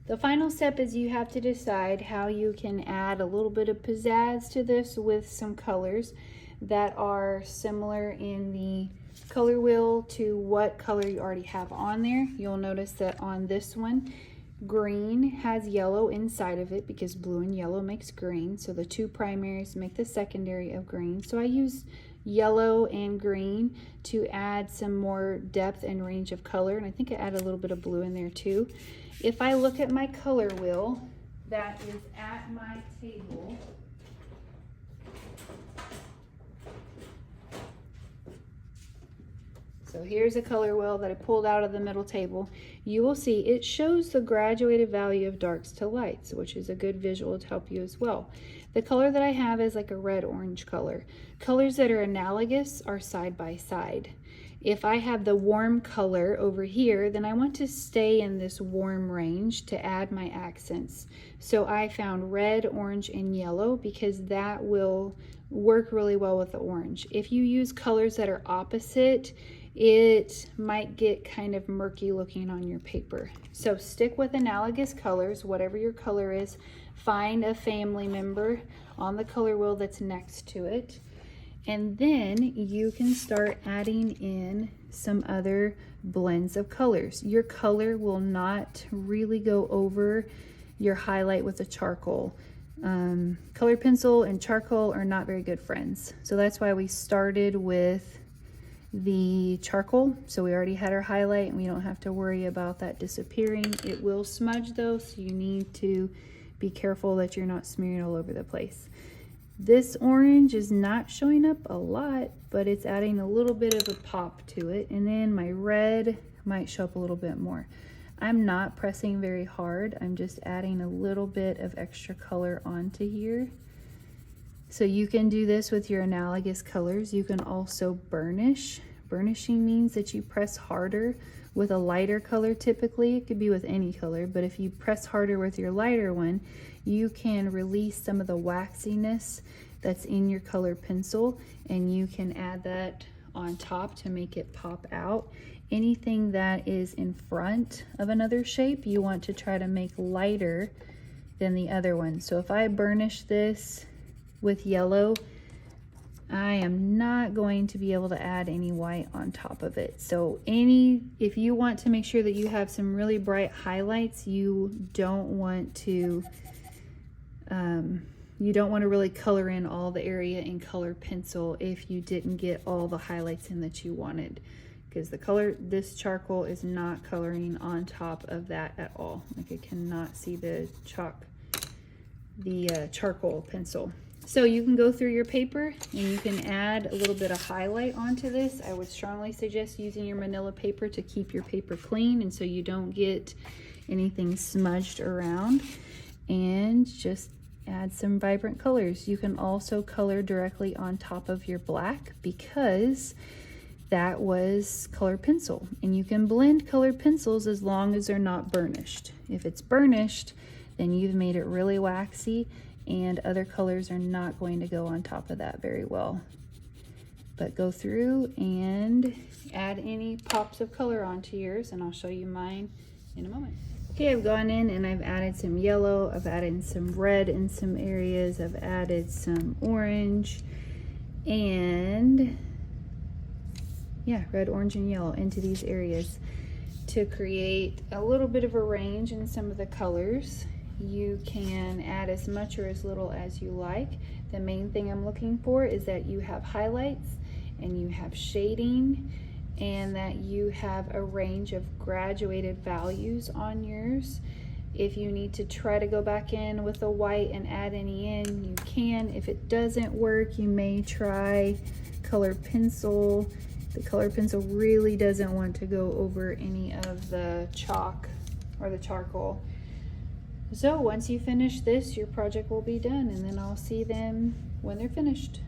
The final step is you have to decide how you can add a little bit of pizzazz to this with some colors that are similar in the color wheel to what color you already have on there. You'll notice that on this one, green has yellow inside of it because blue and yellow makes green. So the two primaries make the secondary of green. So I use yellow and green to add some more depth and range of color. And I think I add a little bit of blue in there too. If I look at my color wheel that is at my table, so here's a color wheel that I pulled out of the middle table. You will see it shows the graduated value of darks to lights, which is a good visual to help you as well. The color that I have is like a red-orange color. Colors that are analogous are side by side. If I have the warm color over here, then I want to stay in this warm range to add my accents. So I found red, orange, and yellow because that will work really well with the orange. If you use colors that are opposite, it might get kind of murky looking on your paper. So stick with analogous colors, whatever your color is. Find a family member on the color wheel that's next to it. And then you can start adding in some other blends of colors. Your color will not really go over your highlight with a charcoal. Colored pencil and charcoal are not very good friends. So that's why we started with the charcoal. So we already had our highlight and we don't have to worry about that disappearing. It will smudge though, so you need to be careful that you're not smearing all over the place. This orange is not showing up a lot, but it's adding a little bit of a pop to it. And then my red might show up a little bit more. I'm not pressing very hard. I'm just adding a little bit of extra color onto here. So you can do this with your analogous colors. You can also burnish. Burnishing means that you press harder with a lighter color typically. It could be with any color, but if you press harder with your lighter one, you can release some of the waxiness that's in your color pencil, and you can add that on top to make it pop out. Anything that is in front of another shape, you want to try to make lighter than the other one. So if I burnish this with yellow, I am not going to be able to add any white on top of it. So if you want to make sure that you have some really bright highlights, you don't want to really color in all the area in color pencil if you didn't get all the highlights in that you wanted, because this charcoal is not coloring on top of that at all. Like, I cannot see the charcoal pencil. So you can go through your paper and you can add a little bit of highlight onto this. I would strongly suggest using your manila paper to keep your paper clean and so you don't get anything smudged around, and just add some vibrant colors. You can also color directly on top of your black because that was colored pencil, and you can blend colored pencils as long as they're not burnished. If it's burnished, then you've made it really waxy and other colors are not going to go on top of that very well. But go through and add any pops of color onto yours, and I'll show you mine in a moment. Okay, I've gone in and I've added some yellow, I've added some red in some areas, I've added some orange, and yeah, red, orange, and yellow into these areas to create a little bit of a range in some of the colors. You can add as much or as little as you like. The main thing I'm looking for is that you have highlights and you have shading and that you have a range of graduated values on yours. If you need to try to go back in with a white and add any in, you can. If it doesn't work, you may try colored pencil. The colored pencil really doesn't want to go over any of the chalk or the charcoal. So once you finish this, your project will be done, and then I'll see them when they're finished.